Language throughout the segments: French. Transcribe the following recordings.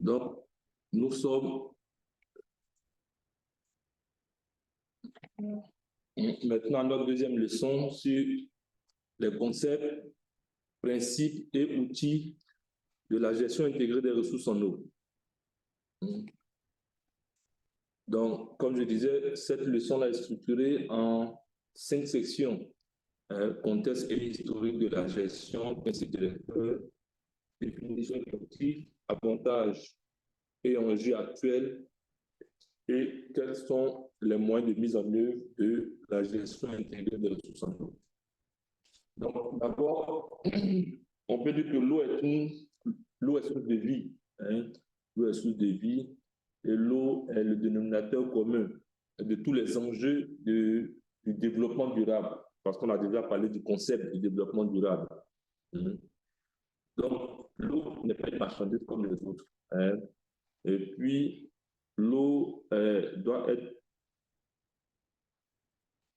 Donc, nous sommes maintenant à notre deuxième leçon sur les concepts, principes et outils de la gestion intégrée des ressources en eau. Donc, comme je disais, cette leçon-là est structurée en 5 sections. Contexte et historique de la gestion, principe directeur, définition des objectifs, avantages et enjeux actuels, et quels sont les moyens de mise en œuvre de la gestion intégrée des ressources en eau. Donc, d'abord, on peut dire que l'eau est source de vie. L'eau est source de vie et l'eau est le dénominateur commun de tous les enjeux du développement durable, parce qu'on a déjà parlé du concept du développement durable. Donc, l'eau n'est pas une marchandise comme les autres. Et puis, l'eau doit être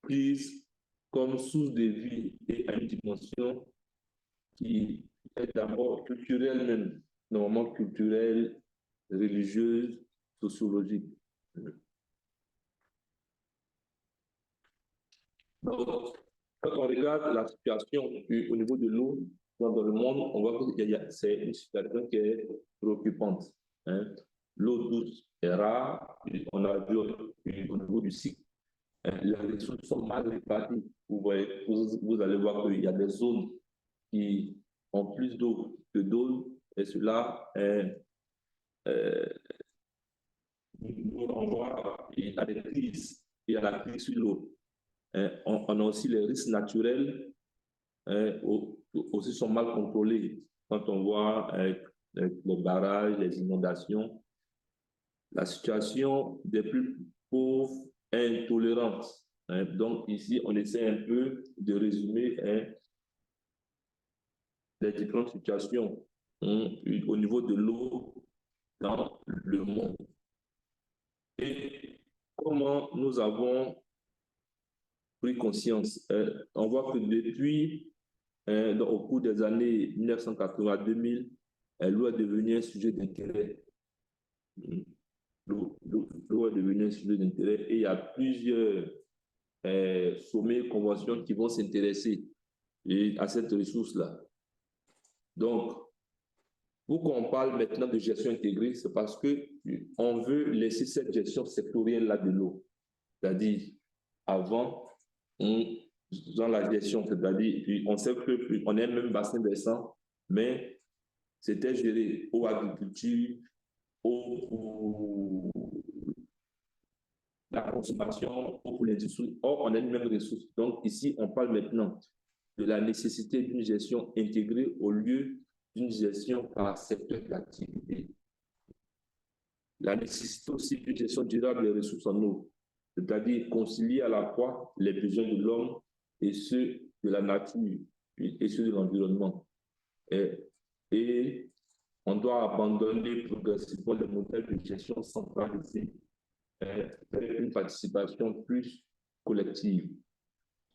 prise comme source de vie et à une dimension qui est d'abord culturelle même, normalement culturelle, religieuse, sociologique. Donc, quand on regarde la situation au niveau de l'eau dans le monde, on voit que c'est une situation qui est préoccupante. L'eau douce est rare, on a vu au niveau du cycle. Les ressources sont mal réparties. Vous allez voir qu'il y a des zones qui ont plus d'eau que d'autres, et cela nous renvoie à des crises. Il y a la crise sur l'eau. On a aussi les risques naturels aussi sont mal contrôlés. Quand on voit les barrages, les inondations, la situation des plus pauvres est intolérante. Donc ici, on essaie un peu de résumer les différentes situations au niveau de l'eau dans le monde. Et comment nous avons pris conscience. On voit que depuis, au cours des années 1980-2000, l'eau est devenue un sujet d'intérêt. L'eau est devenue un sujet d'intérêt et il y a plusieurs sommets et conventions qui vont s'intéresser à cette ressource-là. Donc, pourquoi on parle maintenant de gestion intégrée, c'est parce qu'on veut laisser cette gestion sectorielle-là de l'eau. C'est-à-dire, avant, dans la gestion, c'est-à-dire, on sait qu'on est même bassin versant, mais c'était géré eau agriculture, eau pour la consommation, eau pour l'industrie. Or, on a une même ressource. Donc, ici, on parle maintenant de la nécessité d'une gestion intégrée au lieu d'une gestion par secteur d'activité. La nécessité aussi d'une gestion durable des ressources en eau, c'est-à-dire concilier à la fois les besoins de l'homme et ceux de la nature et ceux de l'environnement. Et on doit abandonner progressivement le modèle de gestion centralisée vers une participation plus collective.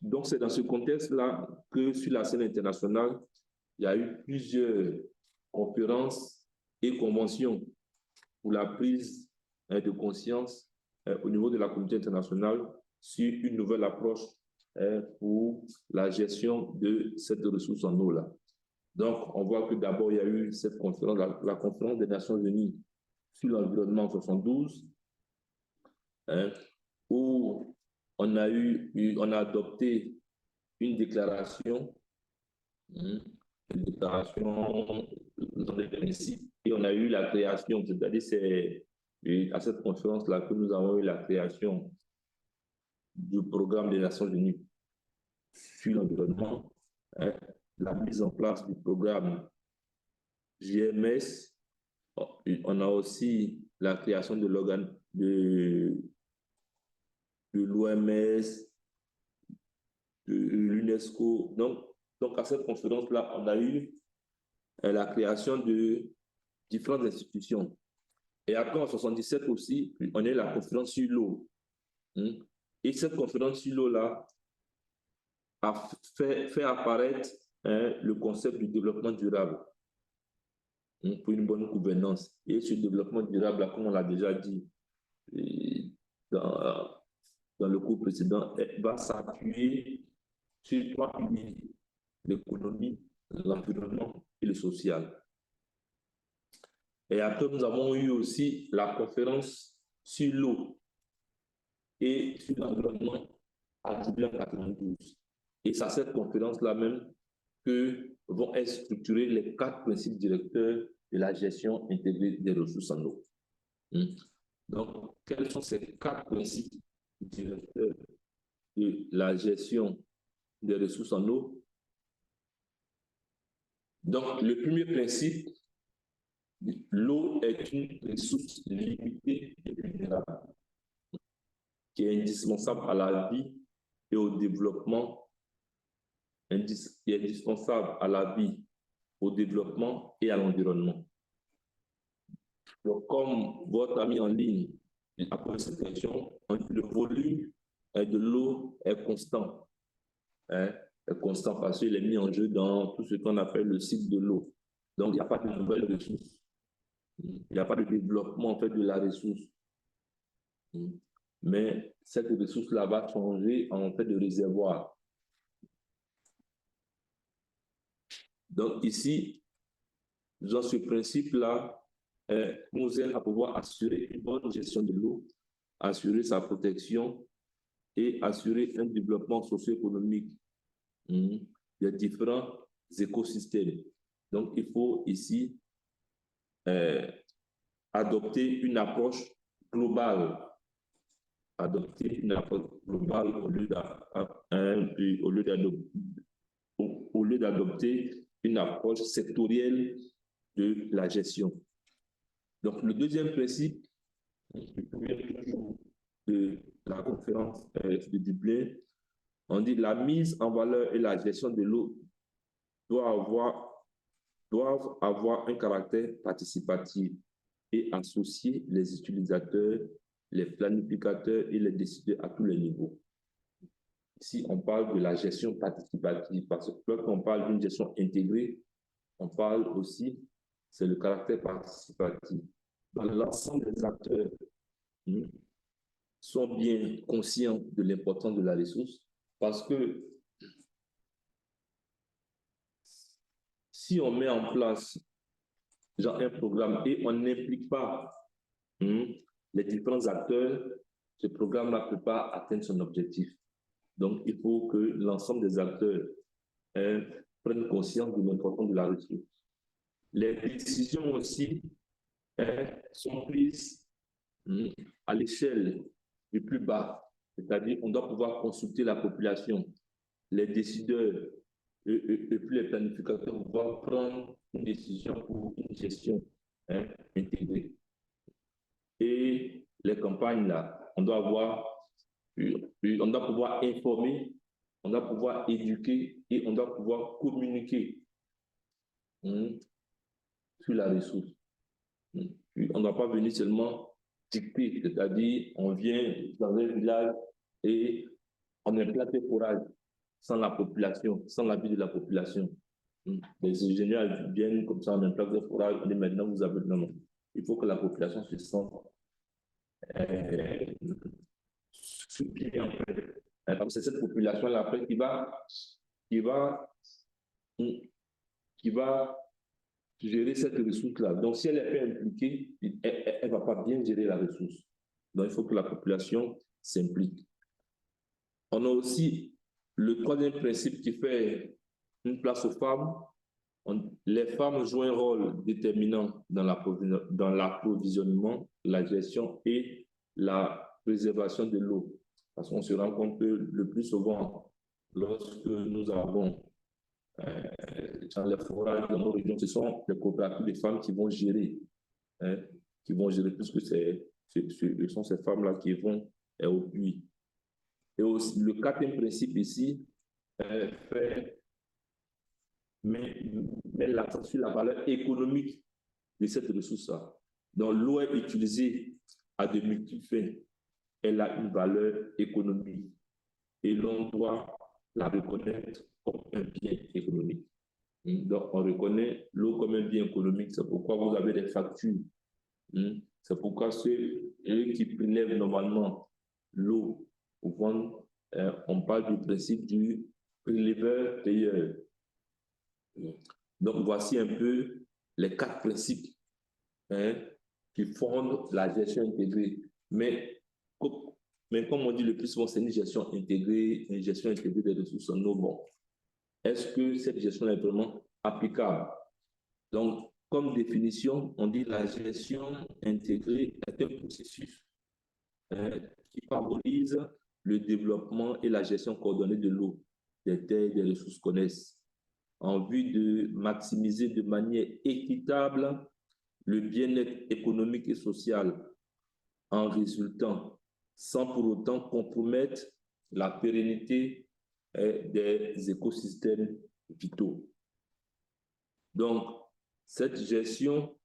Donc, c'est dans ce contexte-là que sur la scène internationale, il y a eu plusieurs conférences et conventions pour la prise de conscience au niveau de la communauté internationale sur une nouvelle approche pour la gestion de cette ressource en eau-là. Donc, on voit que d'abord, il y a eu cette conférence, la conférence des Nations Unies sur l'environnement en 72, où on a adopté une déclaration dans les principes, et on a eu la création, c'est-à-dire c'est à cette conférence-là que nous avons eu la création du programme des Nations Unies sur l'environnement, la mise en place du programme GMS. On a aussi la création de l'organe de l'OMS, de l'UNESCO. Donc, à cette conférence-là, on a eu la création de différentes institutions. Et après, en 1977 aussi, on a eu la conférence sur l'eau. Et cette conférence sur l'eau-là a fait apparaître le concept du développement durable. pour une bonne gouvernance. Et ce développement durable, comme on l'a déjà dit dans, dans le cours précédent, va s'appuyer sur 3 piliers: l'économie, l'environnement et le social. Et après, nous avons eu aussi la conférence sur l'eau et sur l'environnement à Dublin 92. Et c'est à cette conférence-là même que vont être structurés les 4 principes directeurs de la gestion intégrée des ressources en eau. Donc, quels sont ces 4 principes directeurs de la gestion des ressources en eau? Donc, le premier principe, l'eau est une ressource limitée et vulnérable qui est indispensable à la vie et au développement, qui est indispensable à la vie, au développement et à l'environnement. Donc, comme votre ami en ligne a posé cette question, le volume de l'eau est constant. Est constant parce qu'il est mis en jeu dans tout ce qu'on appelle le cycle de l'eau. Donc, il n'y a pas de nouvelles ressources. Il n'y a pas de développement en fait de la ressource. Mais cette ressource-là va changer en fait de réservoir. Donc ici, dans ce principe-là, nous aide à pouvoir assurer une bonne gestion de l'eau, assurer sa protection et assurer un développement socio-économique des différents écosystèmes. Donc il faut ici adopter une approche globale. Adopter une approche globale au lieu d'adopter une approche sectorielle de la gestion. Donc, le deuxième principe de la conférence de Dublin, on dit la mise en valeur et la gestion de l'eau doivent avoir un caractère participatif et associer les utilisateurs, les planificateurs et les décideurs à tous les niveaux. Ici, on parle de la gestion participative, parce que lorsqu'on parle d'une gestion intégrée, on parle aussi, c'est le caractère participatif. Donc, l'ensemble des acteurs sont bien conscients de l'importance de la ressource, parce que si on met en place genre un programme et on n'implique pas les différents acteurs, ce programme-là ne peut pas atteindre son objectif. Donc, il faut que l'ensemble des acteurs prennent conscience de l'importance de la ressource. Les décisions aussi sont prises à l'échelle du plus bas, c'est-à-dire on doit pouvoir consulter la population. Les décideurs et puis les planificateurs doivent prendre une décision pour une gestion intégrée. Et les campagnes, là, on doit pouvoir informer, on doit pouvoir éduquer et on doit pouvoir communiquer sur la ressource. On ne doit pas venir seulement dicter, c'est-à-dire on vient dans un village et on implante des forages sans la population, sans l'avis de la population. Les ingénieurs viennent comme ça, on implante des forages, on dit maintenant vous avez... Non, non. Il faut que la population se sente suppliée en fait. C'est cette population-là après qui va gérer cette ressource-là. Donc, si elle est pas impliquée, elle ne va pas bien gérer la ressource. Donc, il faut que la population s'implique. On a aussi le troisième principe qui fait une place aux femmes. Les femmes jouent un rôle déterminant dans l'approvisionnement, la gestion et la préservation de l'eau. Parce qu'on se rend compte que le plus souvent, lorsque nous avons dans les forages dans nos régions, ce sont les coopératives de femmes qui vont gérer, puisque ce sont ces femmes-là qui vont au puits. Et aussi, le quatrième principe ici met l'accent sur la valeur économique de cette ressource-là. Donc, l'eau est utilisée à de multiples fins. Elle a une valeur économique et l'on doit la reconnaître comme un bien économique. Donc, on reconnaît l'eau comme un bien économique. C'est pourquoi vous avez des factures. C'est pourquoi ceux qui prélèvent normalement l'eau pour vendre, on parle du principe du préleveur-payeur. Donc, voici un peu les 4 principes qui fondent la gestion intégrée. Mais comme on dit le plus souvent, c'est une gestion intégrée des ressources en eau. Bon, est-ce que cette gestion est vraiment applicable? Donc, comme définition, on dit la gestion intégrée est un processus qui favorise le développement et la gestion coordonnée de l'eau, des terres et des ressources connexes, en vue de maximiser de manière équitable le bien-être économique et social en résultant, sans pour autant compromettre la pérennité des écosystèmes vitaux. Donc, cette gestion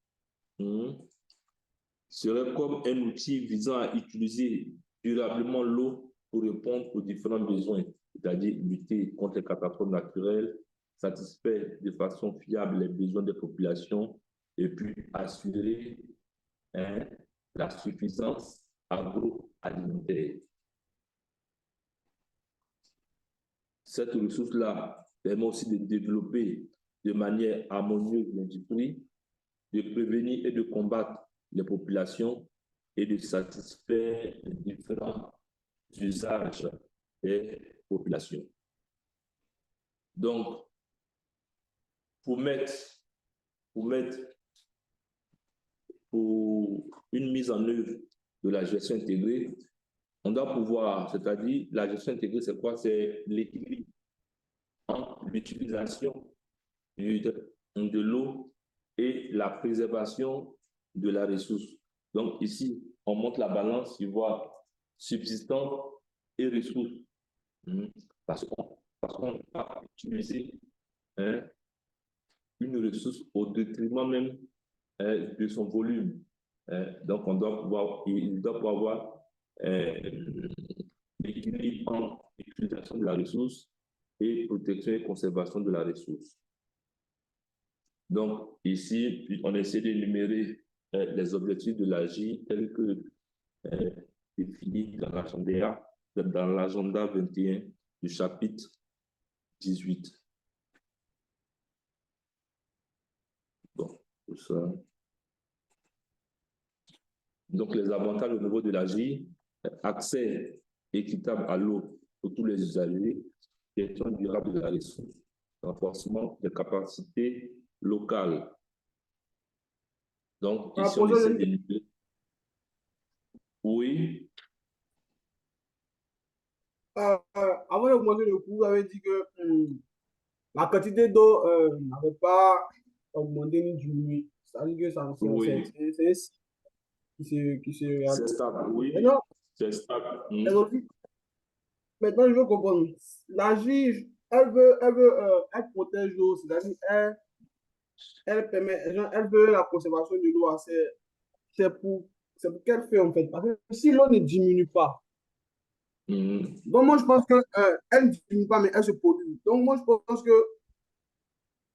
serait comme un outil visant à utiliser durablement l'eau pour répondre aux différents besoins, c'est-à-dire lutter contre les catastrophes naturelles, satisfaire de façon fiable les besoins des populations et puis assurer la suffisance agroalimentaire. Cette ressource-là permet aussi de développer de manière harmonieuse l'industrie, de prévenir et de combattre les populations et de satisfaire les différents usages des populations. Donc, pour une mise en œuvre de la gestion intégrée, on doit pouvoir, c'est-à-dire la gestion intégrée, c'est quoi? C'est l'équilibre entre l'utilisation de l'eau et la préservation de la ressource. Donc ici, on montre la balance, tu vois, subsistant et ressources. Parce qu'on ne peut pas utiliser une ressource au détriment même de son volume. Donc il doit pouvoir avoir l'équilibre entre l'utilisation de la ressource et protection et conservation de la ressource. Donc, ici, on essaie d'énumérer les objectifs de l'AGI tels que définis dans l'agenda 21 du chapitre 18. Bon, tout ça. Donc, les avantages au niveau de l'AGI, accès équitable à l'eau pour tous les usagers, gestion durable de la ressource, renforcement des capacités locales. Donc, ici, on essaie d'énumérer. Oui. Avant de commencer le cours, vous avez dit que la quantité d'eau n'avait pas augmenté ni diminué. C'est-à-dire que ça Oui. C'est qui se C'est stable, oui. C'est stable. Maintenant, je veux comprendre. La juge, elle protège l'eau, c'est-à-dire elle permet, genre, elle veut la conservation de l'eau. C'est pour qu'elle fait en fait. Parce que si l'eau ne diminue pas, donc moi je pense qu'elle ne diminue pas, mais elle se pollue. Donc moi je pense que,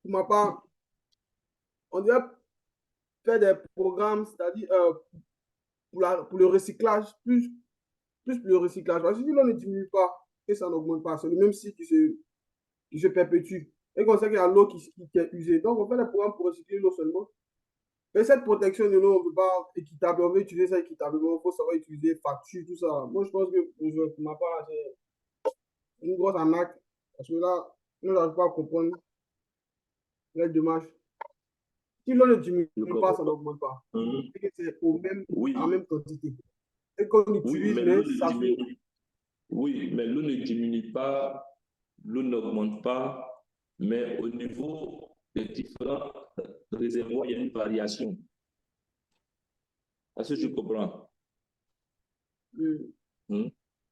pour ma part, on doit faire des programmes, c'est-à-dire pour le recyclage, plus le recyclage. Parce que si l'on ne diminue pas et ça n'augmente pas, c'est le même cycle qui se perpétue. Et qu'on sait qu'il y a l'eau qui est usée. Donc on fait des programmes pour recycler l'eau seulement. Mais cette protection de l'eau, on ne peut pas équitable. On veut utiliser ça équitablement. Il faut savoir utiliser facture, tout ça. Moi je pense que pour ma part, c'est une grosse arnaque. Parce que là, on n'arrive pas à comprendre les dommages. Si l'on ne diminue pas, ça n'augmente pas. C'est c'est en même quantité. Et qu'on utilise, mais ça fait. Oui, mais l'eau ne diminue pas, l'eau n'augmente pas, mais au niveau des différents réservoirs, il y a une variation. Est-ce que je comprends?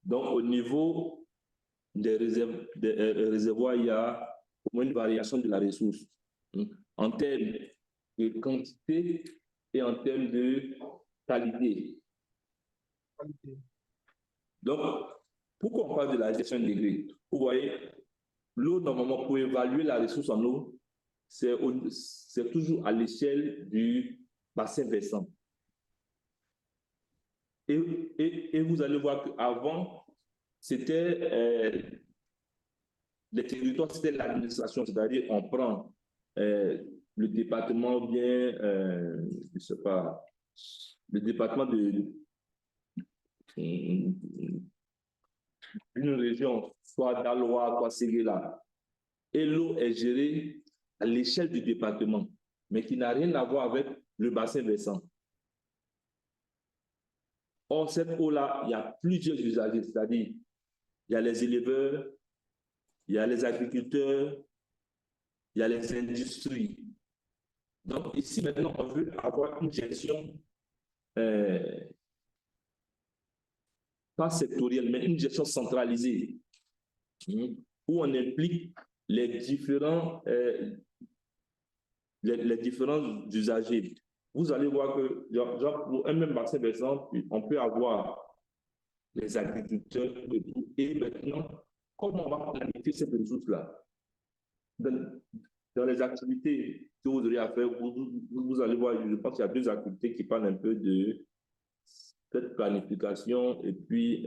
Donc, au niveau des réservoirs, il y a au moins une variation de la ressource. En termes de quantité et en termes de qualité. Donc, pourquoi on parle de la gestion intégrée? Vous voyez, l'eau, normalement, pour évaluer la ressource en eau, c'est toujours à l'échelle du bassin versant. Et vous allez voir qu'avant, c'était les territoires, c'était l'administration, c'est-à-dire on prend le département bien, je sais pas, le département d'une région, soit Daloa, soit Séguéla, et l'eau est gérée à l'échelle du département, mais qui n'a rien à voir avec le bassin versant. Or, cette eau-là, il y a plusieurs usagers, c'est-à-dire il y a les éleveurs, il y a les agriculteurs, il y a les industries. Donc, ici, maintenant, on veut avoir une gestion pas sectorielle, mais une gestion centralisée, où on implique les différents usagers. Vous allez voir que, genre, pour un même bassin versant, on peut avoir les agriculteurs et maintenant, comment on va planifier cette ressource-là? Dans les activités que vous aurez à faire, vous allez voir, je pense qu'il y a deux activités qui parlent un peu de cette planification et puis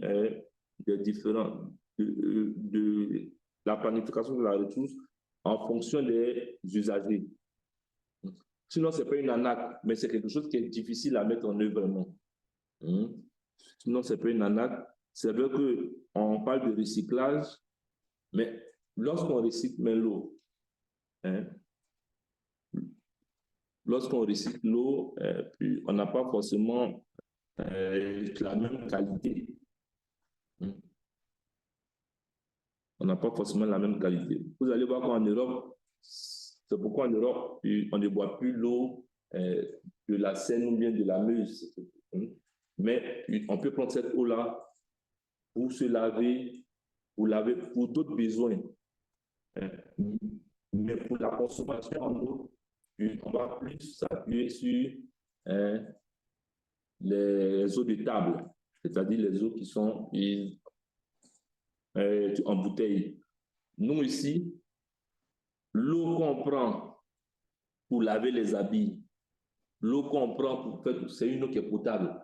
des différents, de la planification de la ressource en fonction des usagers. Sinon, ce n'est pas une ANAC, mais c'est quelque chose qui est difficile à mettre en œuvre vraiment. Sinon, ce n'est pas une ANAC. C'est vrai qu'on parle de recyclage, mais lorsqu'on recycle l'eau, lorsqu'on recycle l'eau, puis on n'a pas forcément la même qualité. On n'a pas forcément la même qualité. Vous allez voir qu'en Europe, c'est pourquoi en Europe, on ne boit plus l'eau de la Seine ou bien de la Meuse. Mais on peut prendre cette eau-là pour se laver, pour laver pour d'autres besoins. Mais pour la consommation en eau, on va plus s'appuyer sur les eaux de table, c'est-à-dire les eaux qui sont en bouteille. Nous ici, l'eau qu'on prend pour laver les habits, l'eau qu'on prend pour faire, c'est une eau qui est potable.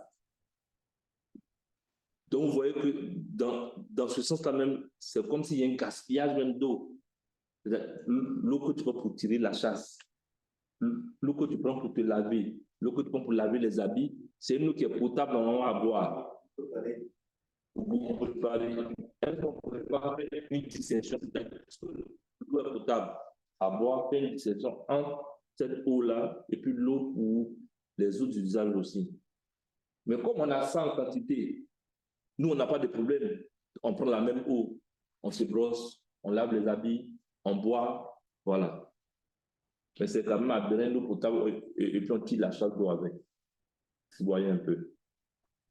Donc, vous voyez que dans ce sens-là même, c'est comme s'il y a un gaspillage même d'eau. L'eau que tu prends pour tirer la chasse, l'eau que tu prends pour te laver, l'eau que tu prends pour laver les habits, c'est une eau qui est potable normalement à boire. On peut parler, on pourrait pas faire une distinction, l'eau est potable à boire, faire une distinction entre cette eau-là et puis l'eau pour les autres usages aussi. Mais comme on a ça en quantité, nous, on n'a pas de problème. On prend la même eau, on se brosse, on lave les habits, on boit, voilà. Mais c'est quand même à donner l'eau potable et puis on tire la chasse d'eau avec. Vous voyez un peu.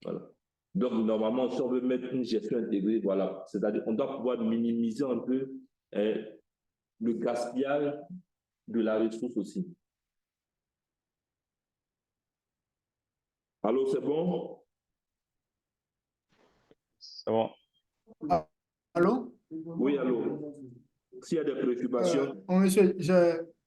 Voilà. Donc, normalement, si on veut mettre une gestion intégrée, voilà, c'est-à-dire qu'on doit pouvoir minimiser un peu le gaspillage de la ressource aussi. Allô, c'est bon? C'est bon. Allô? Oui, allô. S'il y a des préoccupations. Monsieur,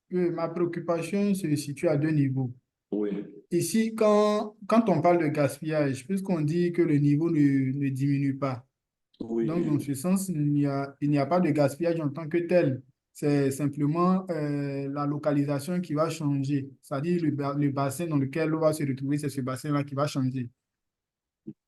ma préoccupation se situe à deux niveaux. Oui. Ici, quand on parle de gaspillage, puisqu'on dit que le niveau ne diminue pas, Oui. donc dans ce sens, il n'y a pas de gaspillage en tant que tel. C'est simplement la localisation qui va changer. C'est-à-dire le bassin dans lequel l'eau va se retrouver, c'est ce bassin-là qui va changer.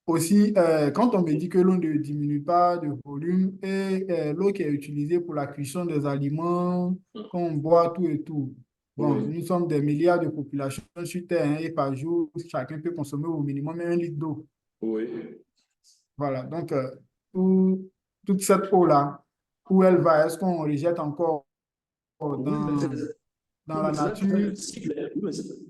Aussi, quand on me dit que l'eau ne diminue pas de volume et l'eau qui est utilisée pour la cuisson des aliments, qu'on boit, tout et tout. Bon, Oui. nous sommes des milliards de populations sur Terre, hein, et par jour, chacun peut consommer au minimum 1 litre d'eau. Oui. Voilà, donc toute cette eau-là, où elle va, est-ce qu'on rejette encore dans la ça qui fait nature? le cycle.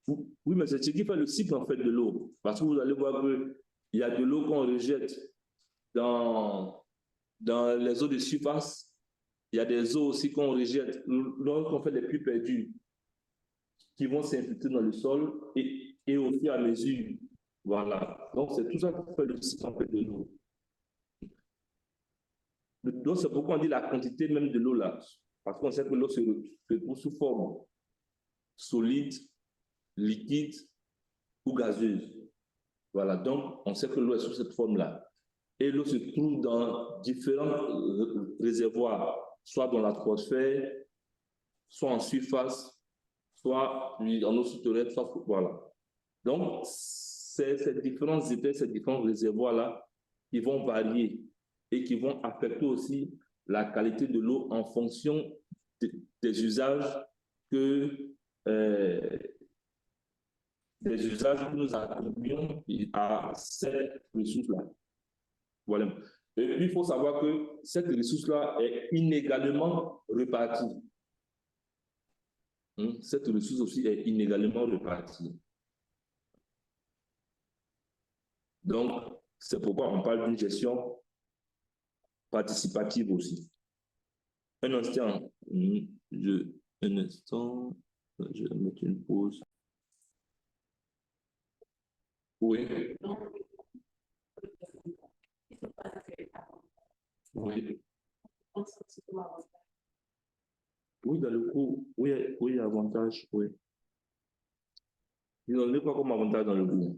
Oui, mais c'est ce qui fait le cycle en fait de l'eau. Parce que vous allez voir qu'il y a de l'eau qu'on rejette dans les eaux de surface. Il y a des eaux aussi qu'on rejette lorsqu'on fait les puits perdus qui vont s'infiltrer dans le sol et au fur et à mesure. Voilà. Donc, c'est tout ça qui fait le cycle en fait de l'eau. Donc, c'est pourquoi on dit la quantité même de l'eau là. parce qu'on sait que l'eau se retrouve sous forme solide, liquide ou gazeuse. Voilà, donc on sait que l'eau est sous cette forme-là. Et l'eau se trouve dans différents réservoirs, soit dans l'atmosphère, soit en surface, soit en eau souterraine, soit voilà. Donc, c'est ces différents états, ces différents réservoirs-là qui vont varier et qui vont affecter aussi la qualité de l'eau en fonction des usages que nous attribuons à cette ressource-là. Voilà. Et puis, il faut savoir que cette ressource-là est inégalement repartie. Cette ressource aussi est inégalement repartie. Donc, c'est pourquoi on parle d'une gestion participative aussi. Un instant, je vais mettre une pause. Oui. Oui. Oui, dans le cours, oui, avantage, oui. Ils ont dit quoi comme avantage dans le cours?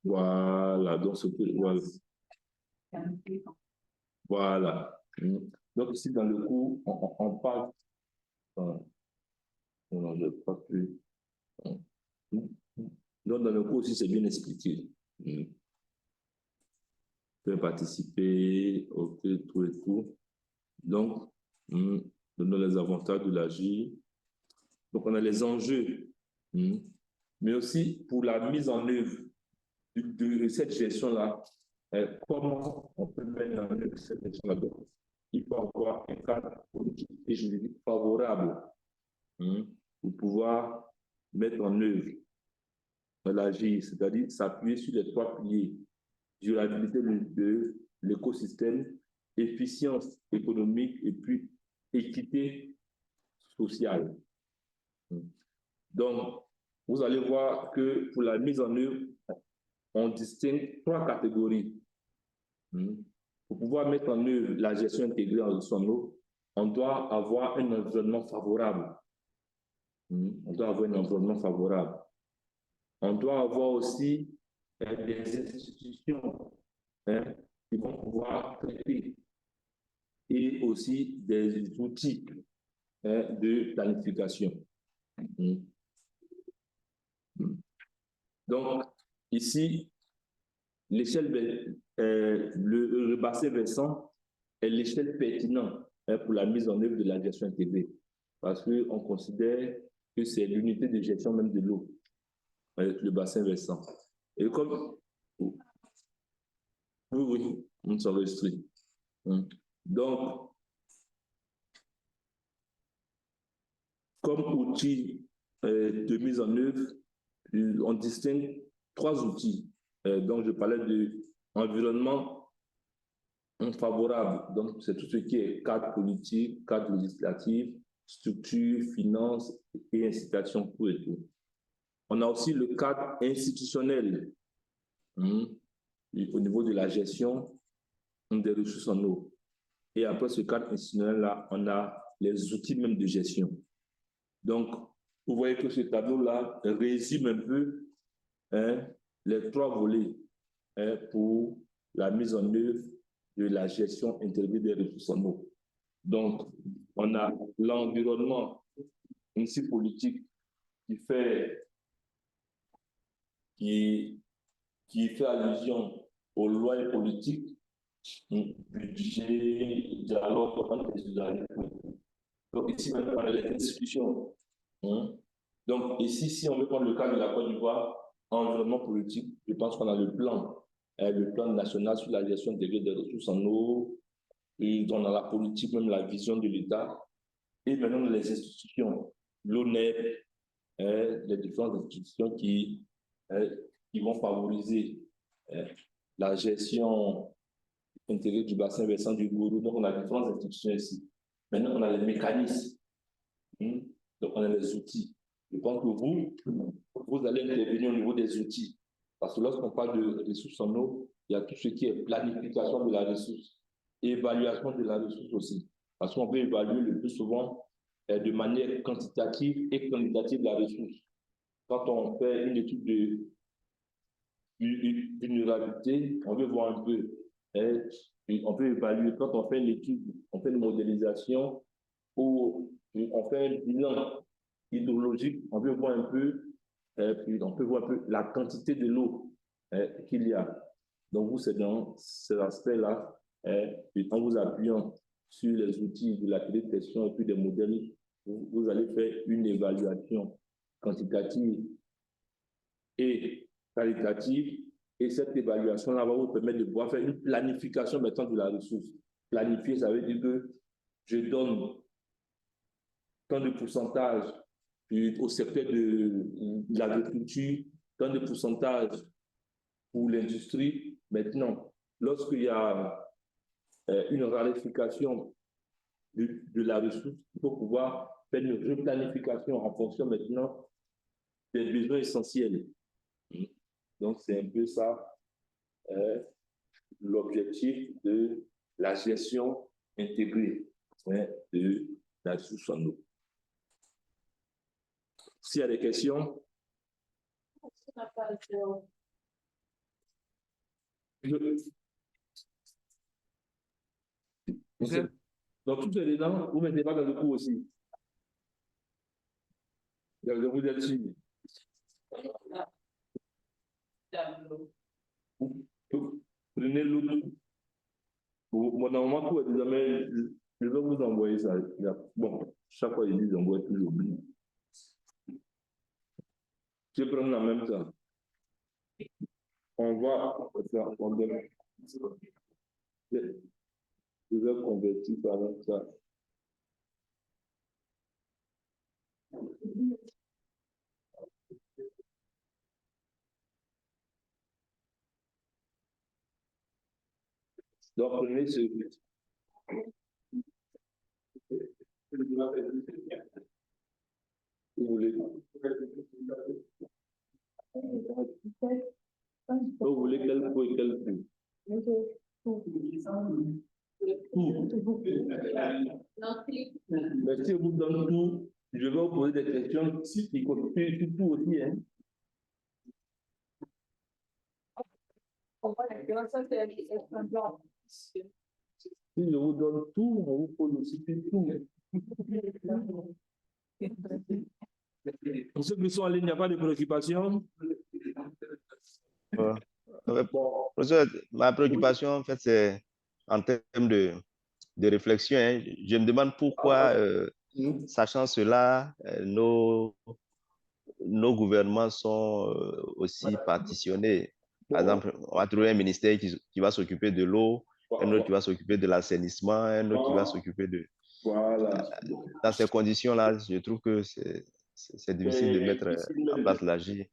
Voilà, donc ce que, voilà. Voilà. Donc ici, dans le cours, on parle. Non, je n'ai pas pu. Donc, dans le cours aussi, c'est bien expliqué. Peut participer, ok, tout et tout. Donc, dans les avantages de l'agir. Donc, on a les enjeux, mais aussi pour la mise en œuvre de cette gestion-là, comment on peut mettre en œuvre cette gestion-là. Il faut avoir un cadre politique et juridique favorable pour pouvoir mettre en œuvre l'agir, c'est-à-dire s'appuyer sur les trois piliers: durabilité de l'écosystème, efficience économique et puis équité sociale. Donc, vous allez voir que pour la mise en œuvre, on distingue trois catégories. Pour pouvoir mettre en œuvre la gestion intégrée en ressources en eau, on doit avoir un environnement favorable. On doit avoir un environnement favorable. On doit avoir aussi des institutions qui vont pouvoir traiter et aussi des outils de planification. Donc, ici, l'échelle, le bassin versant est l'échelle pertinente pour la mise en œuvre de la gestion intégrée, parce qu'on considère que c'est l'unité de gestion même de l'eau, le bassin versant. Et comme... Oui, on s'enregistre. Donc, comme outil de mise en œuvre, on distingue trois outils. Donc, je parlais de environnement favorable. Donc, c'est tout ce qui est cadre politique, cadre législatif, structure, finance et incitation pour et tout. On a aussi le cadre institutionnel au niveau de la gestion des ressources en eau. Et après ce cadre institutionnel-là, on a les outils même de gestion. Donc, vous voyez que ce tableau-là résume un peu les trois volets pour la mise en œuvre de la gestion intégrée des ressources en eau. Donc, on a l'environnement ainsi politique qui fait allusion aux lois politiques, budget, dialogue entre les usagers. Donc, ici, on a les institutions. Donc, ici, si on veut prendre le cas de la Côte d'Ivoire, environnement politique, je pense qu'on a le plan national sur la gestion intégrée des ressources en eau, et on a la politique, même la vision de l'État, et maintenant les institutions, l'ONEP, les différentes institutions qui vont favoriser la gestion intégrée du bassin versant du Gourou. Donc, on a différentes institutions ici. Maintenant, on a les mécanismes. Donc, on a les outils. Je pense que vous allez intervenir au niveau des outils. Parce que lorsqu'on parle de ressources en eau, il y a tout ce qui est planification de la ressource, évaluation de la ressource aussi. Parce qu'on peut évaluer le plus souvent de manière quantitative et qualitative la ressource. Quand on fait une étude de vulnérabilité, on veut voir un peu, on peut évaluer. Quand on fait une étude, on fait une modélisation ou on fait un bilan hydrologique, on veut voir un peu, puis on peut voir un peu la quantité de l'eau qu'il y a. Donc, vous, c'est dans cet aspect-là, puis en vous appuyant sur les outils de la clé de question et puis des modèles, vous allez faire une évaluation quantitative et qualitative. Et cette évaluation-là va vous permettre de pouvoir faire une planification maintenant de la ressource. Planifier, ça veut dire que je donne tant de pourcentage au secteur de l'agriculture, tant de pourcentage pour l'industrie. Maintenant, lorsqu'il y a une raréfaction de la ressource, il faut pouvoir faire une replanification en fonction maintenant des besoins essentiels. Donc, c'est un peu ça l'objectif de la gestion intégrée de la ressource en eau. S'il y a des questions, dans toutes les dents, vous ne mettez pas dans le cou aussi. Vous êtes sûr. Prenez l'autre. Normalement, tout est désormais, je vais vous envoyer ça. Bon, chaque fois, ils disent envoie tout, j'oublie. Je prends la même temps. On va, je vais convertir par ça. Donc, prenez ce. Vous voulez. Vous voulez quel pot et quel pot? Tout. Mais si vous donne tout, je vais vous poser des questions qui constituent tout aussi. Hein? Si je vous donne tout, on vous pose aussi tout. Pour ceux qui sont en ligne, il n'y a pas de préoccupation? Professeur, ma préoccupation, en fait, c'est en termes de réflexion. Hein. Je me demande pourquoi, sachant cela, nos gouvernements sont aussi partitionnés. Par exemple, on va trouver un ministère qui va s'occuper de l'eau, un autre qui va s'occuper de l'assainissement, un autre qui va s'occuper de... Voilà. Dans ces conditions-là, je trouve que c'est difficile de mettre en place l'AGI.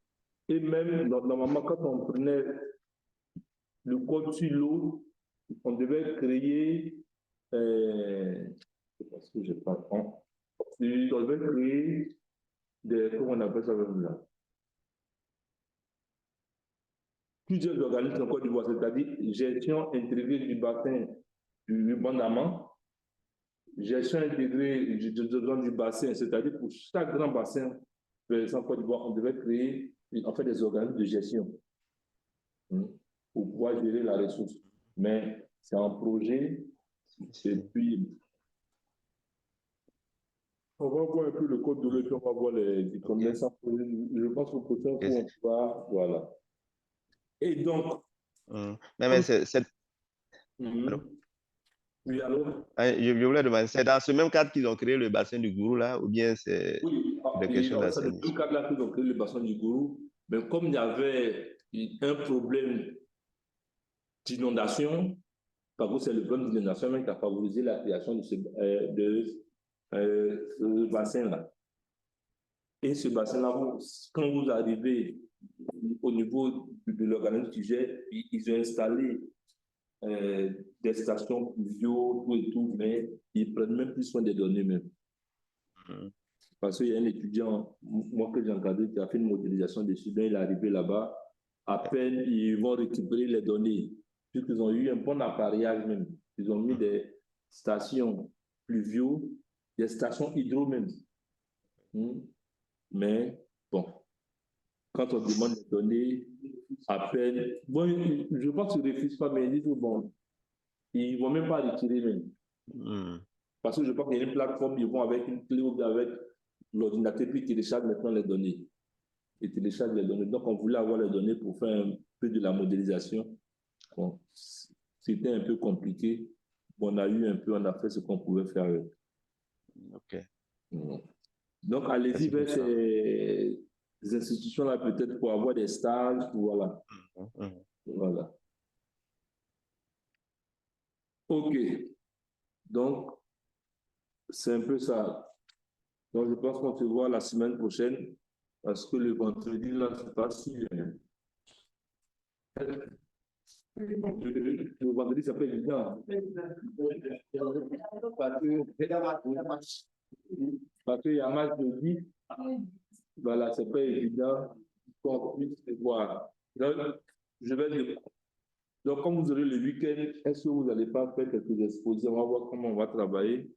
Et même, normalement, quand on prenait le code sur l'eau, on devait créer... parce que je ne sais pas. On devait créer des... Comment on appelle ça même là? Plusieurs organismes en Côte d'Ivoire, c'est-à-dire gestion intégrée du bassin du Bandama, gestion intégrée du bassin, c'est-à-dire pour chaque grand bassin, en Côte d'Ivoire, on devait créer en fait des organismes de gestion pour pouvoir gérer la ressource. Mais c'est un projet, et puis on va voir un peu le code de l'eau, puis on va voir les commerces. Je pense qu'au prochain coup, on va, voilà. Et donc, mais c'est... Oui, alors? Je voulais demander, c'est dans ce même cadre qu'ils ont créé le bassin du Gourou, là, ou bien c'est des questions d'assainissement? C'est dans le cadre là qu'ils ont créé le bassin du Gourou, mais comme il y avait un problème d'inondation, parce que c'est le problème d'inondation même qui a favorisé la création de ce bassin-là. Et ce bassin-là, quand vous arrivez au niveau de l'organisme qui gère, ils ont installé des stations pluvio, tout et tout, mais ils prennent même plus soin des données même. Parce qu'il y a un étudiant, moi que j'ai encadré, qui a fait une modélisation des students, il est arrivé là-bas, à peine ils vont récupérer les données, puisqu'ils ont eu un bon appareillage même. Ils ont mis des stations pluviaux, des stations hydro même. Mais bon, quand on demande les données, à peine, bon, je pense qu'ils ne refusent pas, mais ils disent, bon, ils ne vont même pas retirer même. Parce que je pense qu'il y a une plateforme, ils vont avec une clé ou avec l'ordinateur, puis ils téléchargent maintenant les données. Ils téléchargent les données. Donc, on voulait avoir les données pour faire un peu de la modélisation. Bon, c'était un peu compliqué. On a fait ce qu'on pouvait faire avec. OK. Donc, allez-y vers ces institutions-là, peut-être pour avoir des stages, voilà. Voilà. OK. Donc, c'est un peu ça. Donc, je pense qu'on se voit la semaine prochaine, parce que le vendredi, là, c'est pas sûr. Le vendredi, ça peut être évident. Parce qu'il y a un match de vie. Voilà, c'est pas évident qu'on puisse se voir. Donc, donc, comme vous aurez le week-end, est-ce que vous n'allez pas faire quelques expositions? On va voir comment on va travailler.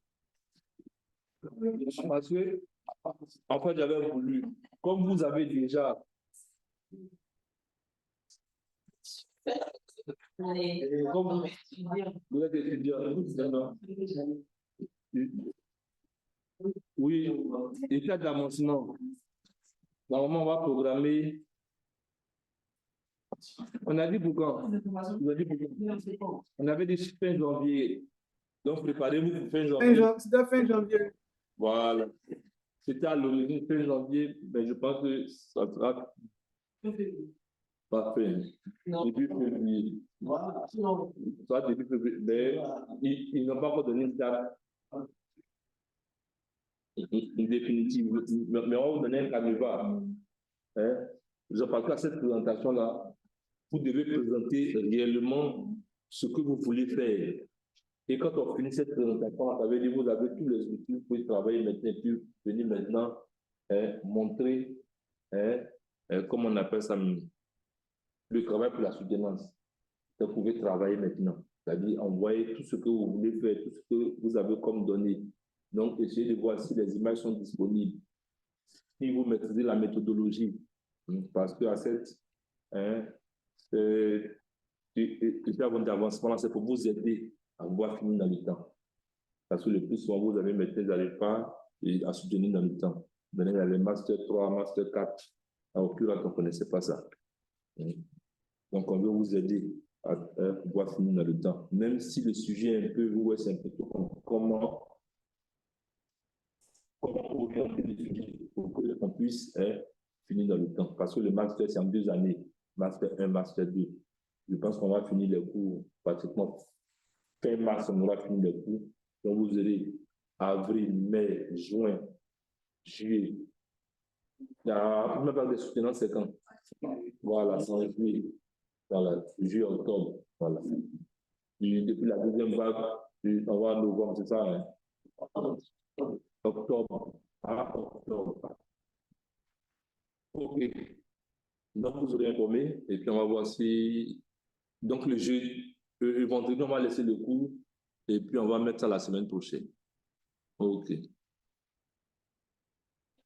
Parce que, en fait, j'avais voulu, comme vous avez déjà comme vous êtes étudiant, oui, état d'avancement. Normalement, on va programmer. On a dit pour quand? On avait dit fin janvier. Donc, préparez-vous pour fin janvier. C'était fin janvier. Voilà. C'était à l'origine fin janvier, mais je pense que ça sera parfait. Début février. Ça début février. Mais ils n'ont pas encore donné une date définitive. Mais on va vous donner un canevas. Hein? Parce qu'à cette présentation-là, vous devez présenter réellement ce que vous voulez faire. Et quand on finit cette présentation, ça veut dire que vous avez tous les outils, vous pouvez travailler maintenant, puis venir maintenant montrer, comment on appelle ça, le travail pour la soutenance. Vous pouvez travailler maintenant. C'est-à-dire envoyer tout ce que vous voulez faire, tout ce que vous avez comme données. Donc, essayez de voir si les images sont disponibles. Si vous maîtrisez la méthodologie, parce qu'à cette étape d'avancement, c'est pour vous aider à pouvoir finir dans le temps. Parce que le plus souvent, vous avez maîtrisé, vous n'arrivez pas à soutenir dans le temps. Maintenant, il y a les Master 3, Master 4. Au plus on ne connaissait pas ça. Donc, on veut vous aider à pouvoir finir dans le temps. Même si le sujet est un peu, c'est un peu comment orienter les sujets pour qu'on puisse finir dans le temps. Parce que le Master, c'est en 2 années. Master 1, Master 2. Je pense qu'on va finir les cours pratiquement fin mars, on aura fini les cours. Donc, vous aurez avril, mai, juin, juillet. Il y a même pas de soutenance, c'est quand? Voilà, c'est en juillet. Voilà, juillet, octobre. Voilà. Et depuis la deuxième vague, on va en novembre, c'est ça, hein? Octobre. Ah, octobre. OK. Donc, vous aurez informé, et puis on va voir si. Donc, le vendredi, on va laisser le cours, et puis on va mettre ça la semaine prochaine. OK.